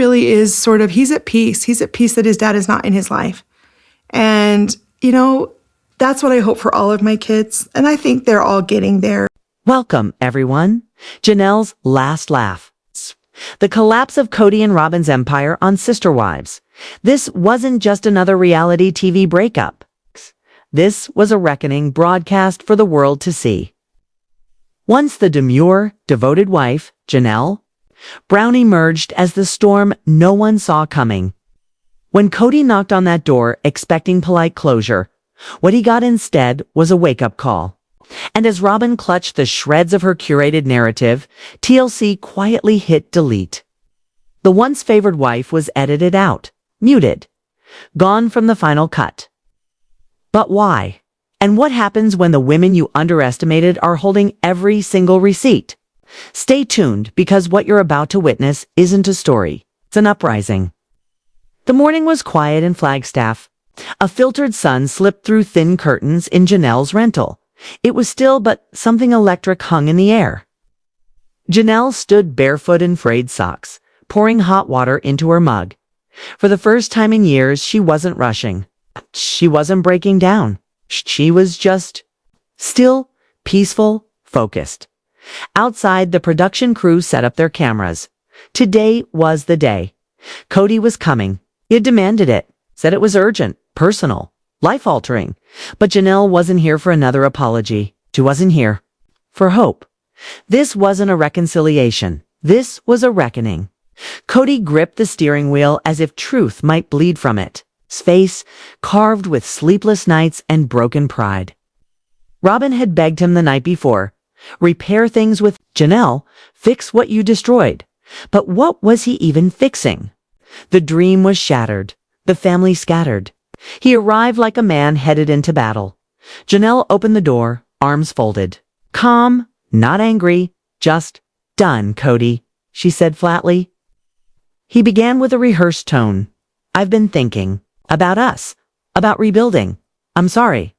really is sort of, he's at peace. He's at peace that his dad is not in his life. And, that's what I hope for all of my kids. And I think they're all getting there. Welcome, everyone. Janelle's last laugh. The collapse of Kody and Robyn's empire on Sister Wives. This wasn't just another reality TV breakup. This was a reckoning broadcast for the world to see. Once the demure, devoted wife, Janelle, Brown emerged as the storm no one saw coming. When Kody knocked on that door expecting polite closure, what he got instead was a wake-up call. And as Robyn clutched the shreds of her curated narrative, TLC quietly hit delete. The once favored wife was edited out, muted, gone from the final cut. But why? And what happens when the women you underestimated are holding every single receipt? Stay tuned, because what you're about to witness isn't a story, it's an uprising. The morning was quiet in Flagstaff. A filtered sun slipped through thin curtains in Janelle's rental. It was still, but something electric hung in the air. Janelle stood barefoot in frayed socks, pouring hot water into her mug. For the first time in years, she wasn't rushing. She wasn't breaking down. She was just still, peaceful, focused. Outside, the production crew set up their cameras. Today was the day. Kody was coming. He had demanded it, said it was urgent, personal, life-altering. But Janelle wasn't here for another apology. She wasn't here for hope. This wasn't a reconciliation. This was a reckoning. Kody gripped the steering wheel as if truth might bleed from it, his face carved with sleepless nights and broken pride. Robyn had begged him the night before, repair things with Janelle, fix what you destroyed. But what was he even fixing? The dream was shattered, the family scattered. He arrived like a man headed into battle. Janelle opened the door, arms folded. Calm, not angry, just, "Done, Kody," she said flatly. He began with a rehearsed tone. "I've been thinking. About us. About rebuilding. I'm sorry."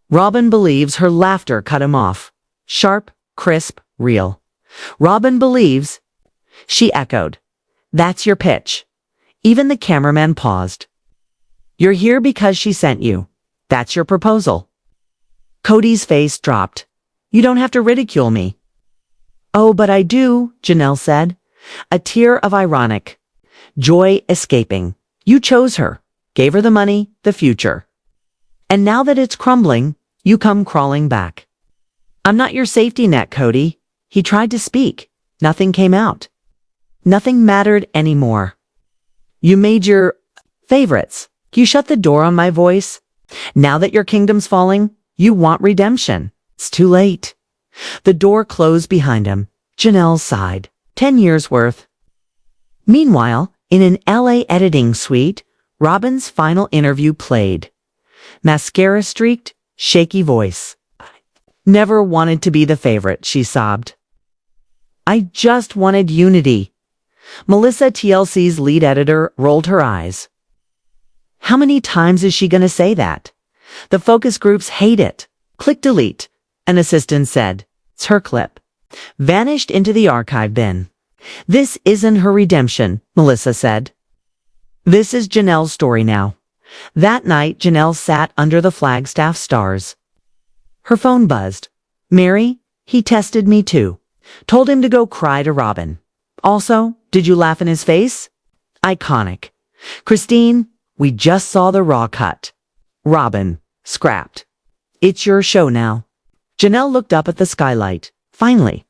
Robyn believes her laughter cut him off. Sharp, crisp, real. Robyn believes. She echoed. "That's your pitch." Even the cameraman paused. "You're here because she sent you. That's your proposal." Kody's face dropped. "You don't have to ridicule me." "Oh, but I do," Janelle said, a tear of ironic joy escaping. "You chose her, gave her the money, the future. And now that it's crumbling, you come crawling back." "I'm not your safety net, Kody." He tried to speak. Nothing came out. Nothing mattered anymore. "You made your favorites. You shut the door on my voice. Now that your kingdom's falling, you want redemption. It's too late." The door closed behind him. Janelle sighed. 10 years worth. Meanwhile, in an LA editing suite, Robyn's final interview played. Mascara streaked, shaky voice. "Never wanted to be the favorite," she sobbed. "I just wanted unity." Melissa, TLC's lead editor, rolled her eyes. How many times is she going to say that? The focus groups hate it. Click delete, an assistant said. It's her clip. Vanished into the archive bin. "This isn't her redemption," Melissa said. "This is Janelle's story now." That night, Janelle sat under the Flagstaff stars. Her phone buzzed. "Mary, he tested me too. Told him to go cry to Robyn. Also, did you laugh in his face?" Iconic. "Christine, we just saw the raw cut." Robyn, scrapped. "It's your show now." Janelle looked up at the skylight. Finally.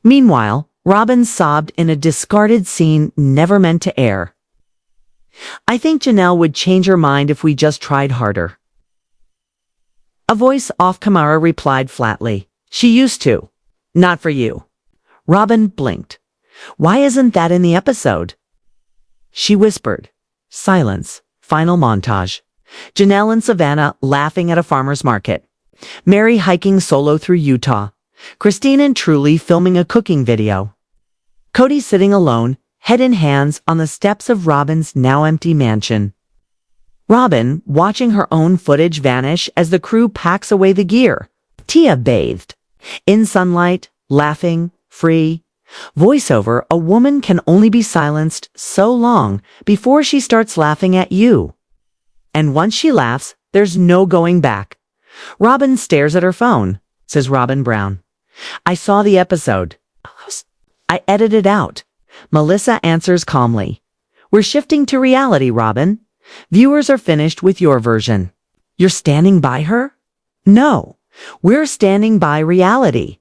Meanwhile, Robyn sobbed in a discarded scene never meant to air. "I think Janelle would change her mind if we just tried harder." A voice off camera replied flatly. "She used to. Not for you." Robyn blinked. "Why isn't that in the episode?" She whispered. Silence. Final montage. Janelle and Savannah laughing at a farmer's market. Mary hiking solo through Utah. Christine and Truly filming a cooking video. Kody sitting alone, head in hands on the steps of Robyn's now empty mansion. Robyn watching her own footage vanish as the crew packs away the gear. Tia bathed. In sunlight, laughing, free. Voiceover, a woman can only be silenced so long before she starts laughing at you. And once she laughs, there's no going back. Robyn stares at her phone, says Robyn Brown. I saw the episode. I edited out. Melissa answers calmly. We're shifting to reality, Robyn. Viewers are finished with your version. You're standing by her? No, we're standing by reality.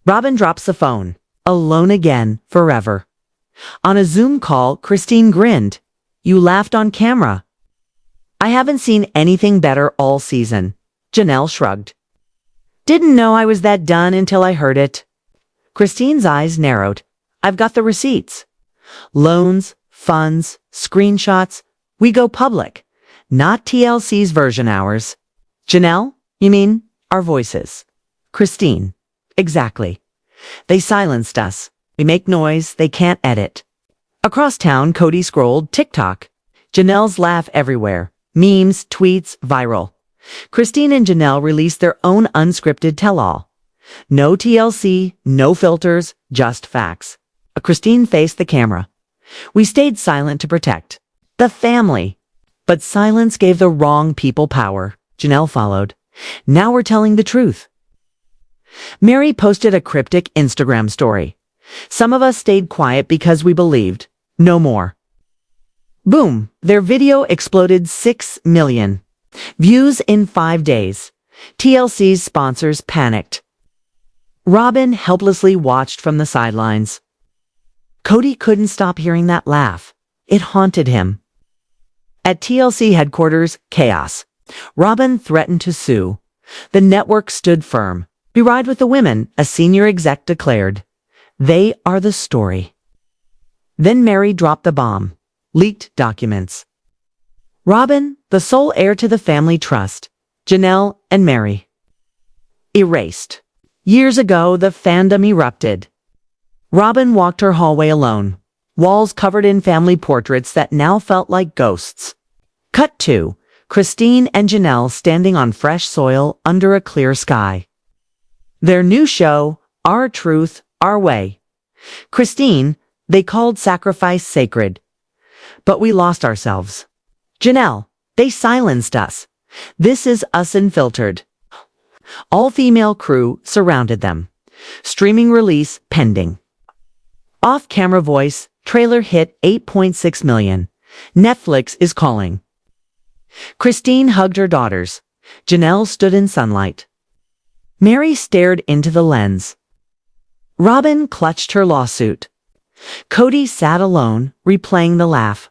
Robyn drops the phone. Alone again, forever. On a Zoom call, Christine grinned. You laughed on camera. I haven't seen anything better all season. Janelle shrugged. Didn't know I was that done until I heard it. Christine's eyes narrowed. I've got the receipts. Loans, funds, screenshots. We go public. Not TLC's version hours. Janelle, you mean our voices. Christine. Exactly. They silenced us. We make noise they can't edit. Across town, Kody scrolled TikTok. Janelle's laugh everywhere. Memes, tweets, viral. Christine and Janelle released their own unscripted tell-all. No TLC, no filters, just facts. Christine faced the camera. We stayed silent to protect the family. But silence gave the wrong people power. Janelle followed. Now we're telling the truth. Mary posted a cryptic Instagram story. Some of us stayed quiet because we believed. No more. Boom, their video exploded 6 million views in 5 days. TLC's sponsors panicked. Robyn helplessly watched from the sidelines. Kody couldn't stop hearing that laugh. It haunted him. At TLC headquarters, chaos. Robyn threatened to sue. The network stood firm. We ride with the women, a senior exec declared. They are the story. Then Mary dropped the bomb. Leaked documents. Robyn, the sole heir to the family trust. Janelle and Mary. Erased. Years ago, the fandom erupted. Robyn walked her hallway alone. Walls covered in family portraits that now felt like ghosts. Cut 2. Christine and Janelle standing on fresh soil under a clear sky. Their new show, Our Truth, Our Way. Christine, they called sacrifice sacred. But we lost ourselves. Janelle, they silenced us. This is us unfiltered. All-female crew surrounded them. Streaming release pending. Off-camera voice, trailer hit 8.6 million. Netflix is calling. Christine hugged her daughters. Janelle stood in sunlight. Mary stared into the lens. Robyn clutched her lawsuit. Kody sat alone, replaying the laugh.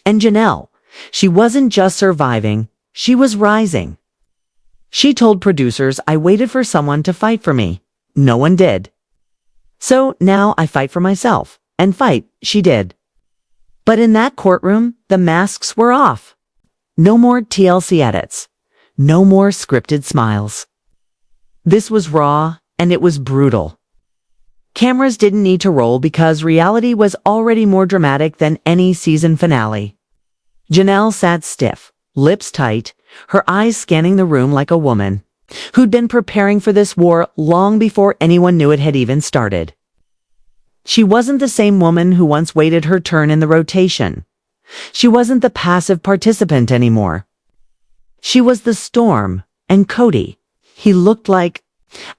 And Janelle, she wasn't just surviving, she was rising. She told producers, I waited for someone to fight for me. No one did. So now I fight for myself. And fight, she did. But in that courtroom, the masks were off. No more TLC edits. No more scripted smiles. This was raw, and it was brutal. Cameras didn't need to roll because reality was already more dramatic than any season finale. Janelle sat stiff, lips tight, her eyes scanning the room like a woman who'd been preparing for this war long before anyone knew it had even started. She wasn't the same woman who once waited her turn in the rotation. She wasn't the passive participant anymore. She was the storm, and Kody, he looked like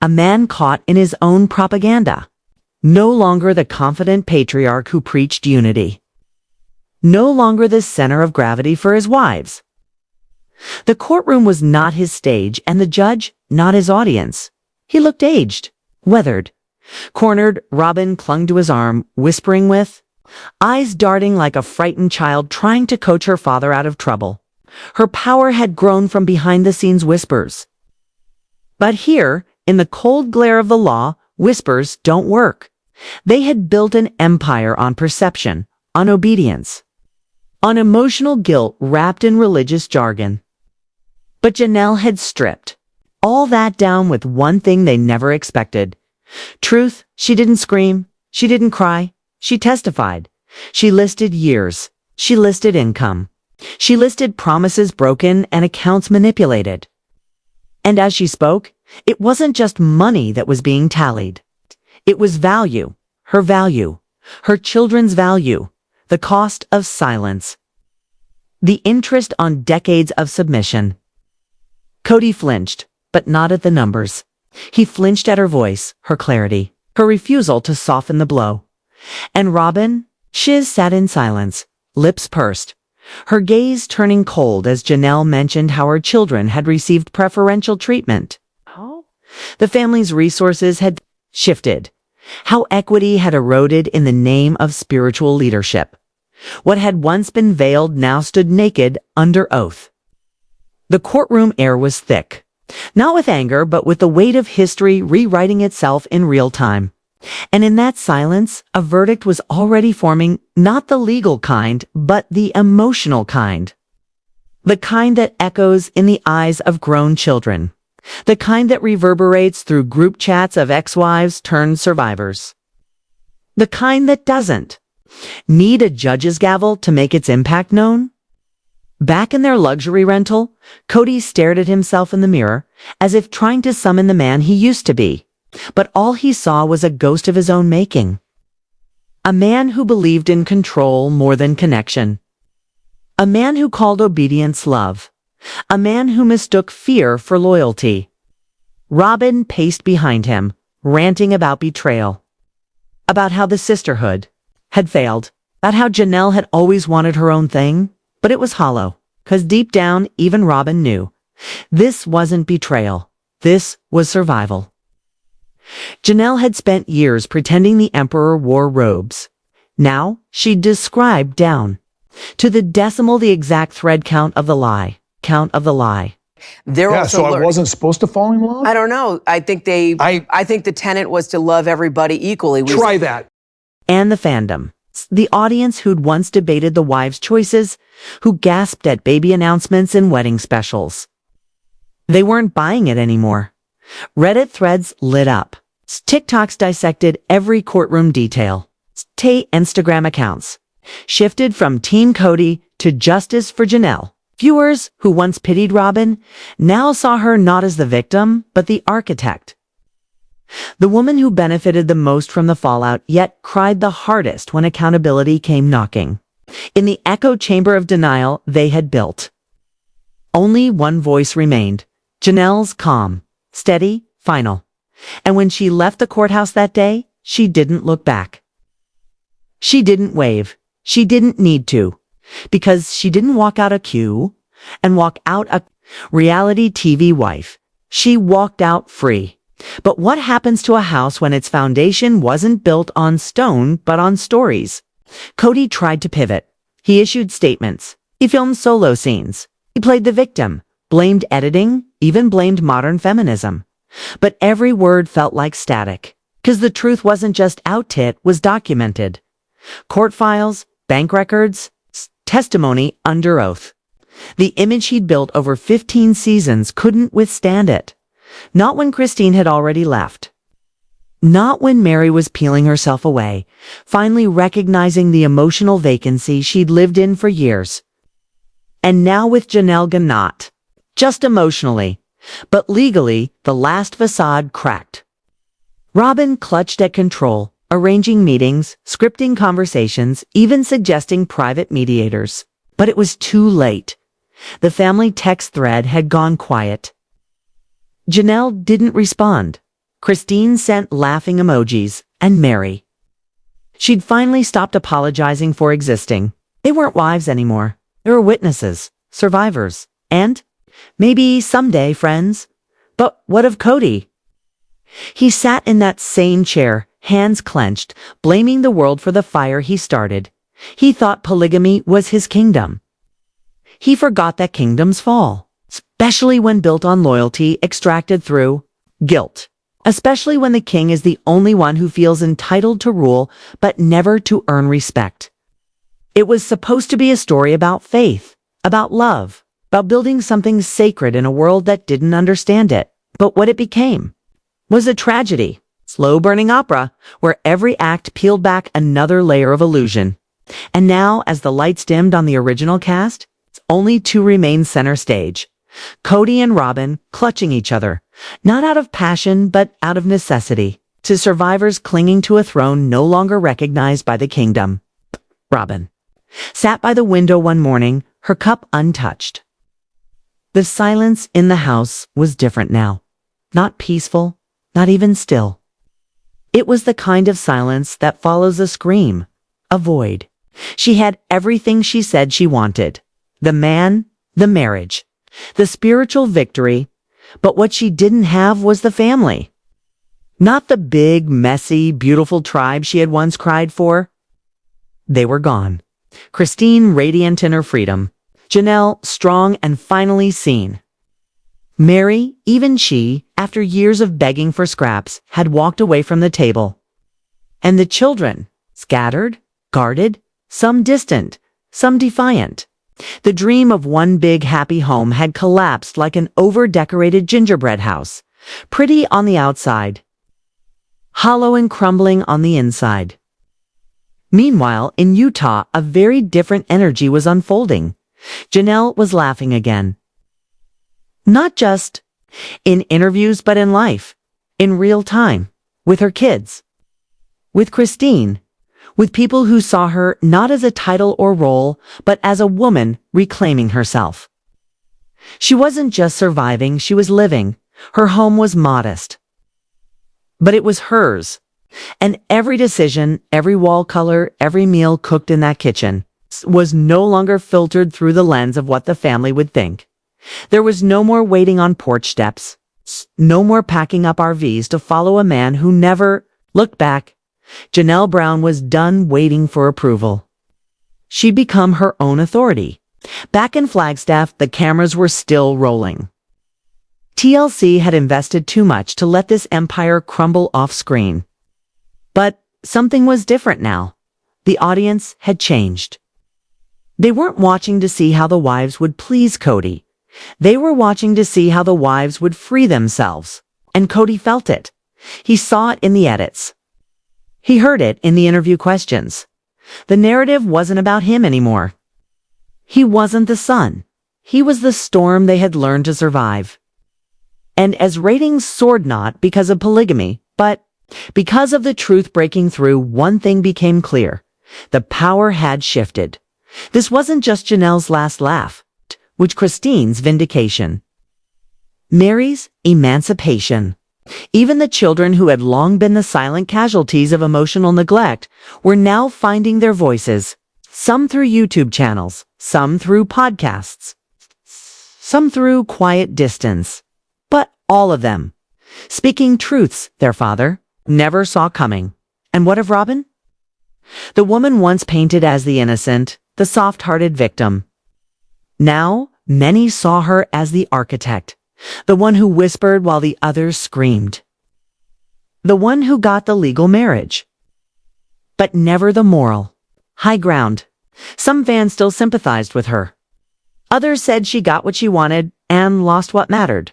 a man caught in his own propaganda. No longer the confident patriarch who preached unity. No longer the center of gravity for his wives. The courtroom was not his stage, and the judge not his audience. He looked aged, weathered. Cornered, Robyn clung to his arm, whispering with, eyes darting like a frightened child trying to coach her father out of trouble. Her power had grown from behind-the-scenes whispers. But here, in the cold glare of the law, whispers don't work. They had built an empire on perception, on obedience, on emotional guilt wrapped in religious jargon. But Janelle had stripped all that down with one thing they never expected. Truth. She didn't scream. She didn't cry. She testified. She listed years. She listed income. She listed promises broken and accounts manipulated. And as she spoke, it wasn't just money that was being tallied. It was value, her value, her children's value, the cost of silence, the interest on decades of submission. Kody flinched, but not at the numbers. He flinched at her voice, her clarity, her refusal to soften the blow. And Robyn, Shiz sat in silence, lips pursed, her gaze turning cold as Janelle mentioned how her children had received preferential treatment. How? The family's resources had shifted. How equity had eroded in the name of spiritual leadership. What had once been veiled now stood naked under oath. The courtroom air was thick, not with anger, but with the weight of history rewriting itself in real time. And in that silence, a verdict was already forming, not the legal kind, but the emotional kind. The kind that echoes in the eyes of grown children. The kind that reverberates through group chats of ex-wives turned survivors. The kind that doesn't need a judge's gavel to make its impact known. Back in their luxury rental, Kody stared at himself in the mirror, as if trying to summon the man he used to be. But all he saw was a ghost of his own making. A man who believed in control more than connection. A man who called obedience love. A man who mistook fear for loyalty. Robyn paced behind him, ranting about betrayal. About how the sisterhood had failed. About how Janelle had always wanted her own thing, but it was hollow. 'Cause deep down, even Robyn knew. This wasn't betrayal. This was survival. Janelle had spent years pretending the emperor wore robes. Now, she described down to the decimal the exact thread count of the lie. They're also so I wasn't supposed to fall in love? I don't know. I think the tenet was to love everybody equally. Try that. And the fandom. The audience who'd once debated the wives' choices, who gasped at baby announcements and wedding specials. They weren't buying it anymore. Reddit threads lit up. TikToks dissected every courtroom detail. Instagram accounts shifted from Team Kody to Justice for Janelle. Viewers who once pitied Robyn now saw her not as the victim, but the architect. The woman who benefited the most from the fallout, yet cried the hardest when accountability came knocking. In the echo chamber of denial they had built. Only one voice remained. Janelle's calm, steady, final. And when she left the courthouse that day, she didn't look back. She didn't wave. She didn't need to. Because she didn't walk out a queue and walk out a reality TV wife. She walked out free. But what happens to a house when its foundation wasn't built on stone, but on stories? Kody tried to pivot. He issued statements. He filmed solo scenes. He played the victim, blamed editing, even blamed modern feminism. But every word felt like static. Because the truth wasn't just out, it was documented. Court files, bank records, testimony under oath. The image he'd built over 15 seasons couldn't withstand it. Not when Christine had already left. Not when Mary was peeling herself away, finally recognizing the emotional vacancy she'd lived in for years. And now with Janelle Ganot. Just emotionally. But legally, the last facade cracked. Robyn clutched at control, arranging meetings, scripting conversations, even suggesting private mediators. But it was too late. The family text thread had gone quiet. Janelle didn't respond. Christine sent laughing emojis, and Mary. She'd finally stopped apologizing for existing. They weren't wives anymore. They were witnesses, survivors, and maybe someday friends. But what of Kody? He sat in that same chair, hands clenched, blaming the world for the fire he started. He thought polygamy was his kingdom. He forgot that kingdoms fall, especially when built on loyalty extracted through guilt. Especially when the king is the only one who feels entitled to rule, but never to earn respect. It was supposed to be a story about faith, about love, about building something sacred in a world that didn't understand it. But what it became was a tragedy, slow-burning opera, where every act peeled back another layer of illusion. And now, as the lights dimmed on the original cast, only two remain center stage. Kody and Robyn clutching each other, not out of passion, but out of necessity. to survivors clinging to a throne no longer recognized by the kingdom. Robyn sat by the window one morning, her cup untouched. The silence in the house was different now. Not peaceful, not even still. It was the kind of silence that follows a scream, a void. She had everything she said she wanted. The man, the marriage, the spiritual victory, but what she didn't have was the family. Not the big, messy, beautiful tribe she had once cried for. They were gone. Christine radiant in her freedom. Janelle strong and finally seen. Mary, even she, after years of begging for scraps, had walked away from the table. And the children, scattered, guarded, some distant, some defiant. The dream of one big happy home had collapsed like an over-decorated gingerbread house, pretty on the outside, hollow and crumbling on the inside. Meanwhile, in Utah, a very different energy was unfolding. Janelle was laughing again. Not just in interviews, but in life, in real time, with her kids, with Christine, with people who saw her not as a title or role, but as a woman reclaiming herself. She wasn't just surviving, she was living. Her home was modest, but it was hers. And every decision, every wall color, every meal cooked in that kitchen was no longer filtered through the lens of what the family would think. There was no more waiting on porch steps, no more packing up RVs to follow a man who never looked back. Janelle Brown was done waiting for approval. She'd become her own authority. Back in Flagstaff, the cameras were still rolling. TLC had invested too much to let this empire crumble off screen. But something was different now. The audience had changed. They weren't watching to see how the wives would please Kody. They were watching to see how the wives would free themselves. And Kody felt it. He saw it in the edits. He heard it in the interview questions. The narrative wasn't about him anymore. He wasn't the sun. He was the storm they had learned to survive. And as ratings soared not because of polygamy, but because of the truth breaking through, one thing became clear. The power had shifted. This wasn't just Janelle's last laugh, which Christine's vindication. Mary's emancipation. Even the children who had long been the silent casualties of emotional neglect were now finding their voices, some through YouTube channels, some through podcasts, some through quiet distance, but all of them speaking truths their father never saw coming. And what of Robyn? The woman once painted as the innocent, the soft-hearted victim. Now, many saw her as the architect, the one who whispered while the others screamed. The one who got the legal marriage. But never the moral high ground. Some fans still sympathized with her. Others said she got what she wanted and lost what mattered.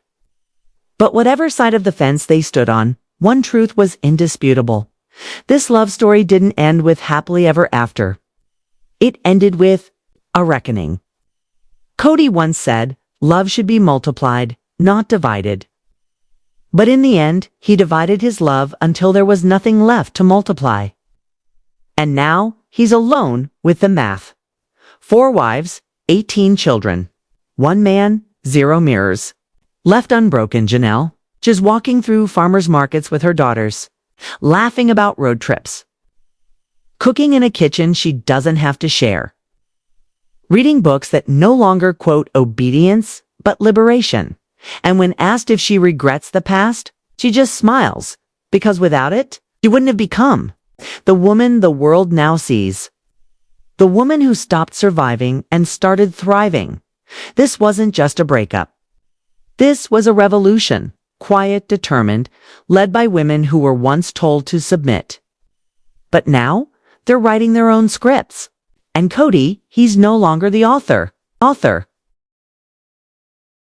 But whatever side of the fence they stood on, one truth was indisputable. This love story didn't end with happily ever after. It ended with a reckoning. Kody once said, love should be multiplied, not divided. But in the end, he divided his love until there was nothing left to multiply. And now, he's alone with the math. 4 wives, 18 children. 1 man, 0 mirrors. Left unbroken, Janelle, just walking through farmers' markets with her daughters, laughing about road trips. Cooking in a kitchen she doesn't have to share. Reading books that no longer quote obedience, but liberation. And when asked if she regrets the past, she just smiles, because without it, she wouldn't have become the woman the world now sees. The woman who stopped surviving and started thriving. This wasn't just a breakup. This was a revolution, quiet, determined, led by women who were once told to submit. But now, they're writing their own scripts. And Kody, he's no longer the author.